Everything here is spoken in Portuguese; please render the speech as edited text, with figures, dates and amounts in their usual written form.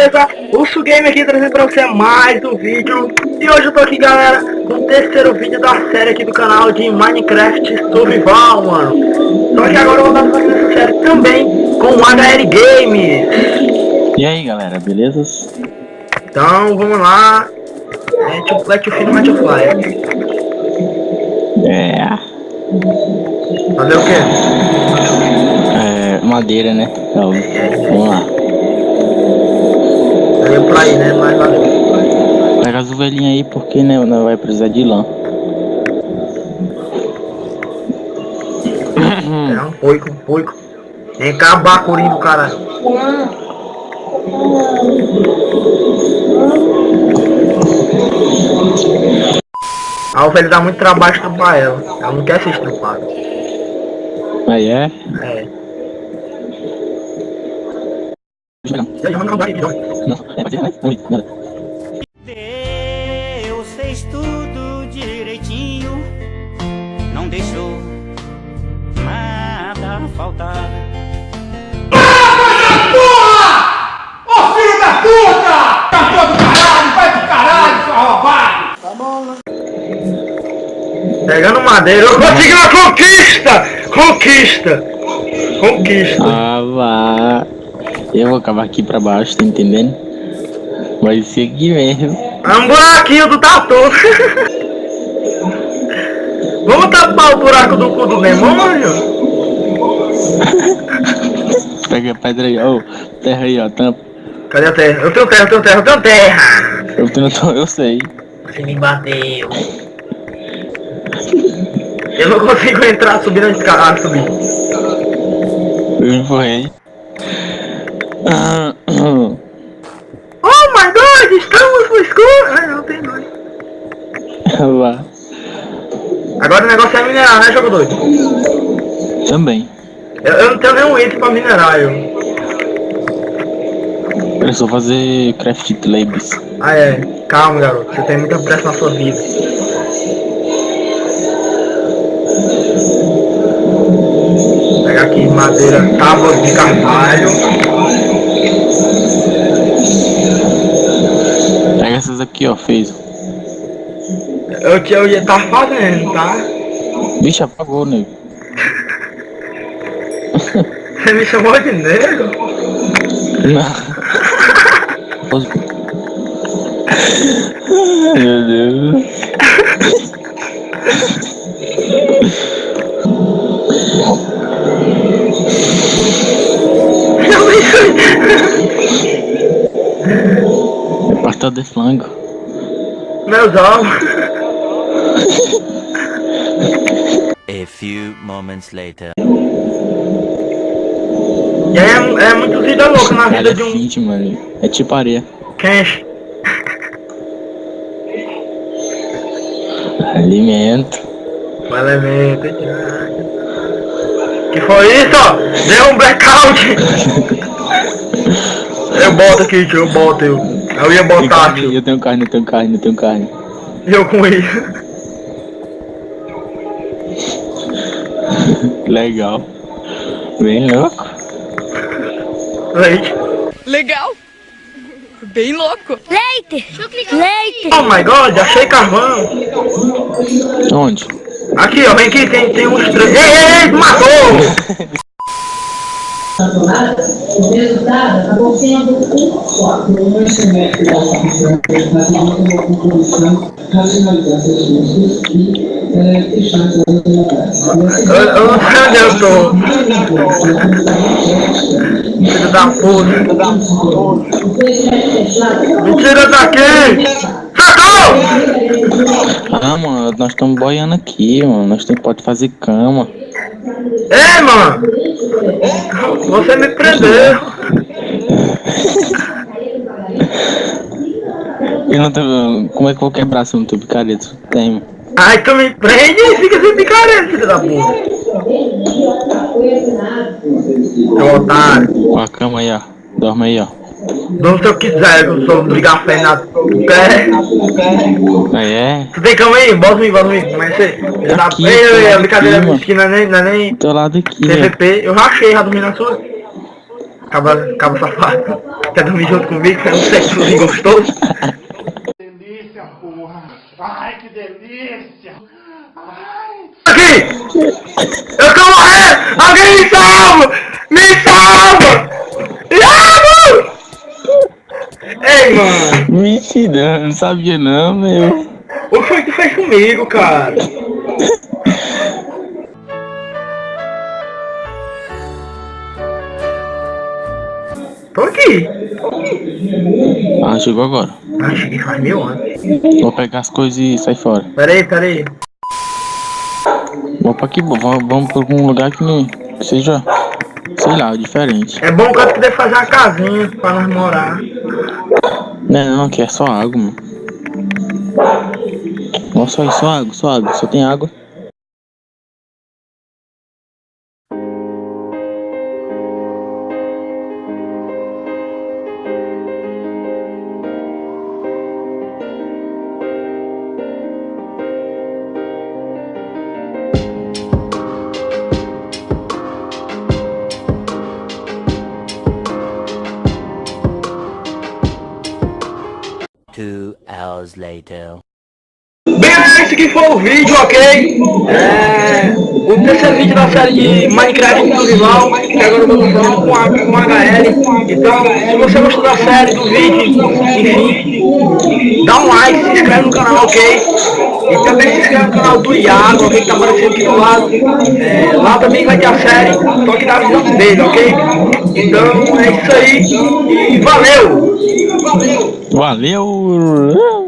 beleza? O Sugame aqui trazendo pra você mais um vídeo. E hoje eu tô aqui, galera, com o terceiro vídeo da série aqui do canal de Minecraft Survival, mano. Só que agora eu vou estar fazendo essa série também com o HR Games. E aí, galera, beleza? Então, vamos lá. Let you feel, let you fly. Fazer o quê? Madeira, né? Então, vamos lá. Eu ia pra aí, né? Mas valeu. Pega as ovelhinhas aí, porque né, não vai precisar de lã. É um poico. Vem cá, bacurinho do caralho. A ovelha dá muito trabalho estrupar ela. Ela não quer ser estrupada. Aí é? É. Não, Deus fez tudo direitinho, não deixou nada faltar. Ô filho da puta! Campeão do caralho, vai pro caralho, seu arrombado! Tá bom, né? Pegando madeira, eu consegui uma conquista! Ah, vá. Eu vou acabar aqui pra baixo, tá entendendo? Vai ser aqui mesmo. É um buraquinho do tatu. Vamos tapar o buraco do cu do demônio? Pega a pedra aí, ó. Terra aí, ó. Tampa. Cadê a terra? Eu tenho terra! Eu sei. Você me bateu. Eu não consigo entrar subindo a escada. Subir. Eu me empurrei. Oh my god, estamos no escuro! Ai, não tem dois. Vá. Agora o negócio é minerar, né, jogo doido? Também. Eu não tenho nenhum item pra minerar, eu. Eu só fazer craft labs. Ah, é. Calma, garoto. Você tem muita pressa na sua vida. Pegar aqui madeira, tábuas de carvalho. Pega essas aqui, ó, fez. Eu ia estar fazendo, tá? Bicho, apagou, nego. Você me chamou de negro? Não. Meu Deus. Pastel de flango. Meus ovos. A few moments later. E aí é muito vida louca na vida Ela é de um fit, mano. É tipo areia. quente. Alimento. O elemento. Que foi isso? Deu um blackout. Eu boto aqui, tio, eu ia botar, tio. Eu tenho carne. E eu com isso. Legal. Bem louco. Leite. Legal! Bem louco! Leite! Leite! Oh my god, achei carvão. Onde? Aqui, ó, vem aqui, tem uns três. Ei, matou! O resultado acabou sendo um só. No semestre da uma composição, racionalizar seus custos e deixar as unidades. Eu não sei onde eu tô. Filho da puta. Me tira daqui! Sacou! Ah, mano, nós estamos boiando aqui, mano. Nós pode fazer cama. Ei, mano! Você me prendeu! Eu não tenho. Como é que eu vou quebrar se eu não tenho picareta? Tem. Ai, tu me prende e fica sem picareta, filho da puta! Seu otário! Ó a cama aí, ó. Dorme aí, ó. Não se eu quiser, eu sou de café na pé. Aí é? Tu tem cama aí? Bota comigo. Como é que você? Aqui, Ei, a brincadeira aqui, mesquinha, não é nem Do lado aqui, ó. TVP. Eu rachei, já dormi na sua. Cabo safado. Quer dormir junto comigo? Foi um sexozinho gostoso. Delícia, porra. Ai, que delícia. Ai. Aqui! Eu tô morrendo! Alguém me salva! Me salva! Iago! Ei, mano! Mentira, não sabia não, meu. O que foi que tu fez comigo, cara? Tô aqui. Ah, chegou agora. Ah, cheguei faz 1000 anos. Vou pegar as coisas e sair fora. Peraí. Vamos pra aqui, vamos pra algum lugar que não seja, sei lá, diferente. É bom o cara poder fazer uma casinha pra nós morar. Não, aqui é só água, mano. Nossa, só água, só tem água. Two hours later. Bem, esse aqui foi o vídeo, ok? O terceiro vídeo da série de Minecraft Survival, que agora eu tô falando com a HL. Então, se você gostou da série, do vídeo, enfim, dá um like, se inscreve no canal, ok? E também se inscreve no canal do Iago, ok? Que tá aparecendo aqui do lado. Lá também vai ter a série, só que dá a visão dele, ok? Então, é isso aí, e valeu! Valeu!